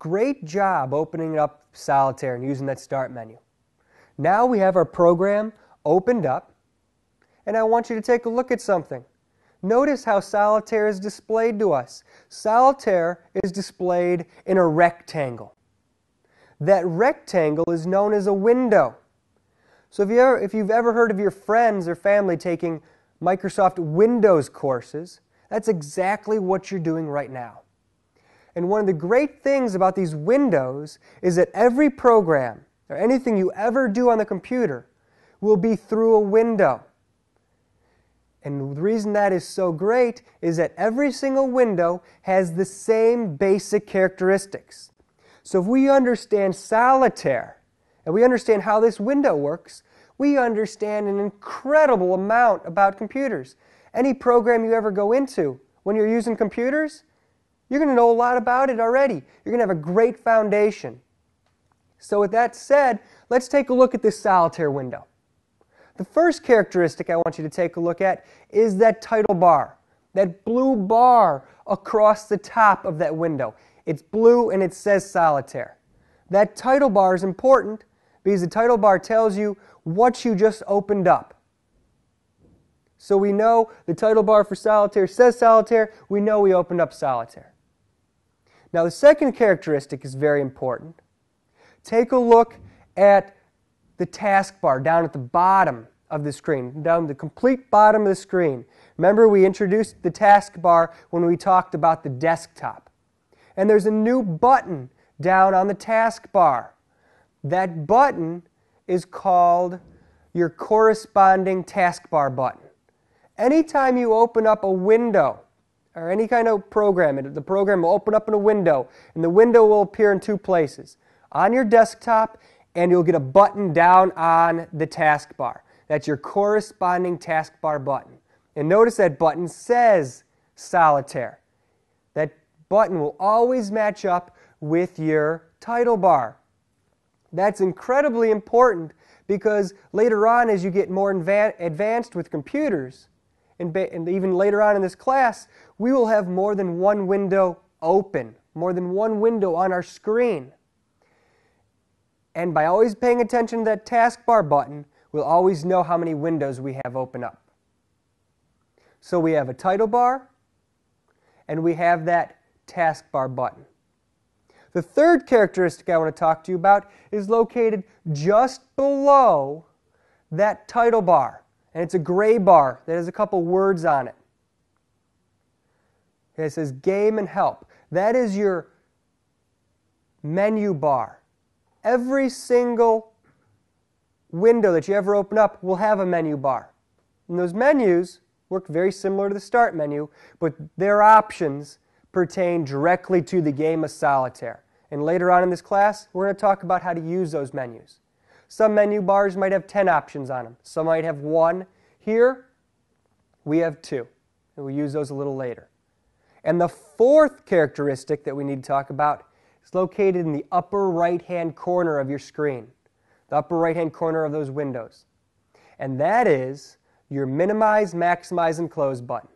Great job opening up Solitaire and using that start menu. Now we have our program opened up, and I want you to take a look at something. Notice how Solitaire is displayed to us. Solitaire is displayed in a rectangle. That rectangle is known as a window. So if you've ever heard of your friends or family taking Microsoft Windows courses, that's exactly what you're doing right now. And one of the great things about these windows is that every program or anything you ever do on the computer will be through a window. And the reason that is so great is that every single window has the same basic characteristics. So if we understand Solitaire, and we understand how this window works, we understand an incredible amount about computers. Any program you ever go into, when you're using computers, you're going to know a lot about it already. You're going to have a great foundation. So with that said, let's take a look at this Solitaire window. The first characteristic I want you to take a look at is that title bar, that blue bar across the top of that window. It's blue and it says Solitaire. That title bar is important because the title bar tells you what you just opened up. So we know the title bar for Solitaire says Solitaire. We know we opened up Solitaire. Now the second characteristic is very important. Take a look at the taskbar down at the bottom of the screen, down the complete bottom of the screen. Remember, we introduced the taskbar when we talked about the desktop. And there's a new button down on the taskbar. That button is called your corresponding taskbar button. Anytime you open up a window or any kind of program, the program will open up in a window, and the window will appear in two places. On your desktop, and you'll get a button down on the taskbar. That's your corresponding taskbar button. And notice that button says Solitaire. That button will always match up with your title bar. That's incredibly important because later on, as you get more advanced with computers, and even later on in this class, we will have more than one window open, more than one window on our screen. And by always paying attention to that taskbar button, we'll always know how many windows we have open up. So we have a title bar, and we have that taskbar button. The third characteristic I want to talk to you about is located just below that title bar. And it's a gray bar that has a couple words on it. It says Game and Help. That is your menu bar. Every single window that you ever open up will have a menu bar. And those menus work very similar to the Start menu, but their options pertain directly to the game of Solitaire. And later on in this class, we're going to talk about how to use those menus. Some menu bars might have 10 options on them. Some might have 1. Here, we have 2. And we'll use those a little later. And the fourth characteristic that we need to talk about is located in the upper right-hand corner of your screen. The upper right-hand corner of those windows. And that is your Minimize, Maximize, and Close button.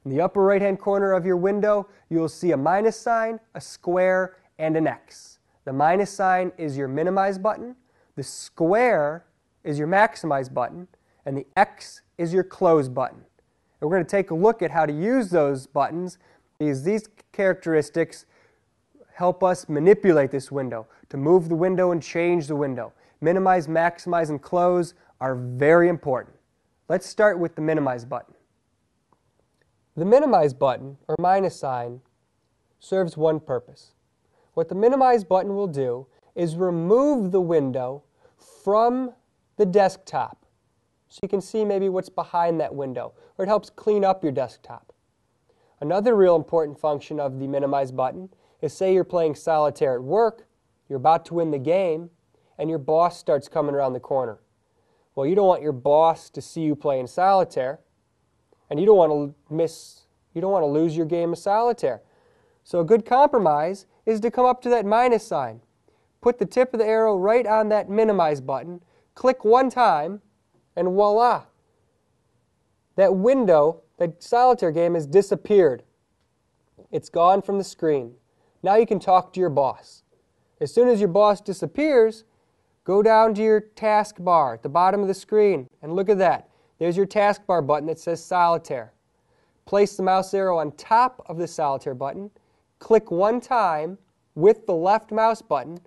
In the upper right-hand corner of your window, you will see a minus sign, a square, and an X. The minus sign is your Minimize button, the square is your Maximize button, and the X is your Close button. And we're going to take a look at how to use those buttons because these characteristics help us manipulate this window, to move the window and change the window. Minimize, Maximize, and Close are very important. Let's start with the Minimize button. The Minimize button, or minus sign, serves one purpose. What the Minimize button will do is remove the window from the desktop so you can see maybe what's behind that window, or it helps clean up your desktop. Another real important function of the Minimize button is, say you're playing Solitaire at work, you're about to win the game, and your boss starts coming around the corner. Well, you don't want your boss to see you playing Solitaire, and you don't want to lose your game of Solitaire. So a good compromise is to come up to that minus sign, put the tip of the arrow right on that Minimize button, click one time, and voila! That window, that Solitaire game, has disappeared. It's gone from the screen. Now you can talk to your boss. As soon as your boss disappears, go down to your taskbar at the bottom of the screen and look at that. There's your taskbar button that says Solitaire. Place the mouse arrow on top of the Solitaire button, click one time with the left mouse button,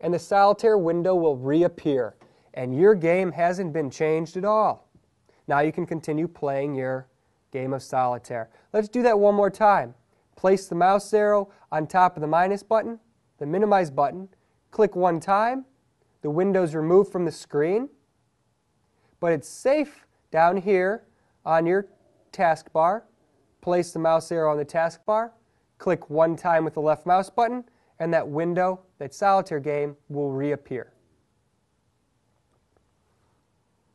and the Solitaire window will reappear. And your game hasn't been changed at all. Now you can continue playing your game of Solitaire. Let's do that one more time. Place the mouse arrow on top of the minus button, the minimize button, click one time, the window's removed from the screen, but it's safe down here on your taskbar. Place the mouse arrow on the taskbar, click one time with the left mouse button, and that window, that Solitaire game, will reappear.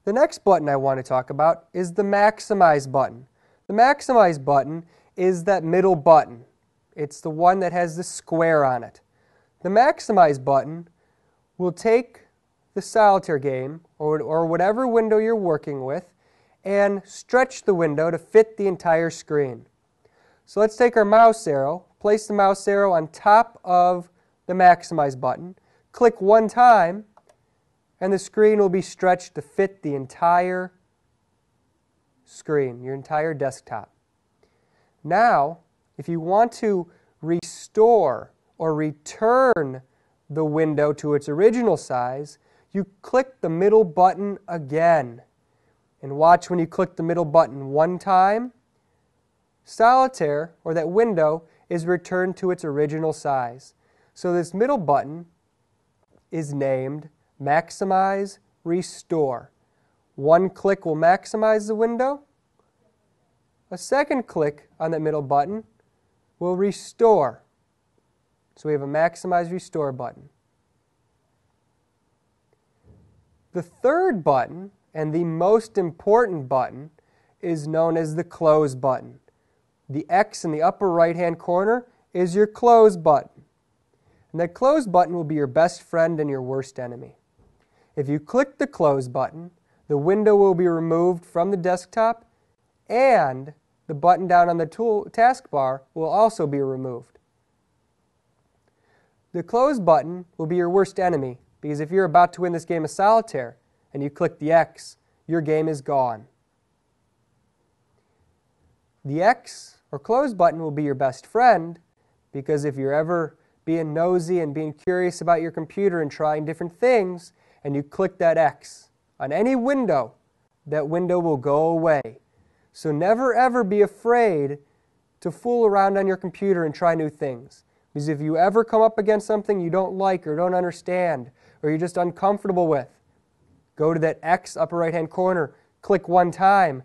The next button I want to talk about is the maximize button. The maximize button is that middle button. It's the one that has the square on it. The maximize button will take the Solitaire game, or whatever window you're working with, and stretch the window to fit the entire screen. So let's take our mouse arrow, place the mouse arrow on top of the maximize button, click one time, and the screen will be stretched to fit the entire screen, your entire desktop. Now, if you want to restore or return the window to its original size, you click the middle button again. And watch when you click the middle button one time, Solitaire, or that window, is returned to its original size. So this middle button is named Maximize Restore. One click will maximize the window. A second click on that middle button will restore. So we have a Maximize Restore button. The third button, and the most important button, is known as the Close button. The X in the upper right-hand corner is your Close button. And that Close button will be your best friend and your worst enemy. If you click the Close button, the window will be removed from the desktop, and the button down on the taskbar will also be removed. The Close button will be your worst enemy, because if you're about to win this game of Solitaire and you click the X, your game is gone. The X or Close button will be your best friend, because if you're ever being nosy and being curious about your computer and trying different things, and you click that X on any window, that window will go away. So never ever be afraid to fool around on your computer and try new things. Because if you ever come up against something you don't like or don't understand, or you're just uncomfortable with, go to that X upper right-hand corner, click one time,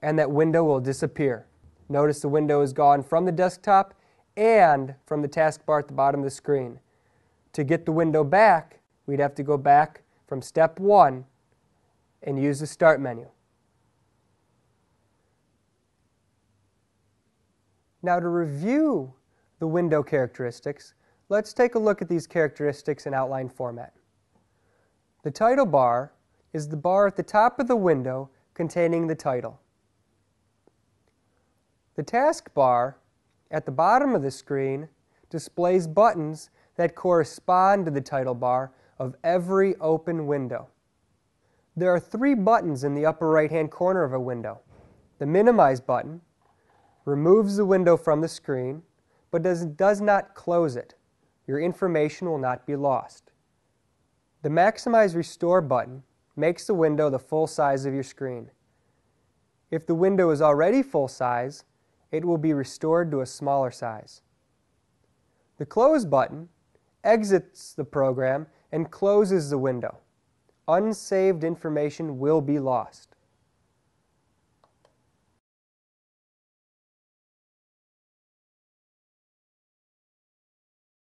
and that window will disappear. Notice the window is gone from the desktop and from the taskbar at the bottom of the screen. To get the window back, we'd have to go back from step 1 and use the Start menu. Now to review the window characteristics, let's take a look at these characteristics in outline format. The title bar is the bar at the top of the window containing the title. The taskbar at the bottom of the screen displays buttons that correspond to the title bar of every open window. There are 3 buttons in the upper right-hand corner of a window. The Minimize button removes the window from the screen, but does not close it. Your information will not be lost. The Maximize Restore button makes the window the full size of your screen. If the window is already full size, it will be restored to a smaller size. The Close button exits the program and closes the window. Unsaved information will be lost.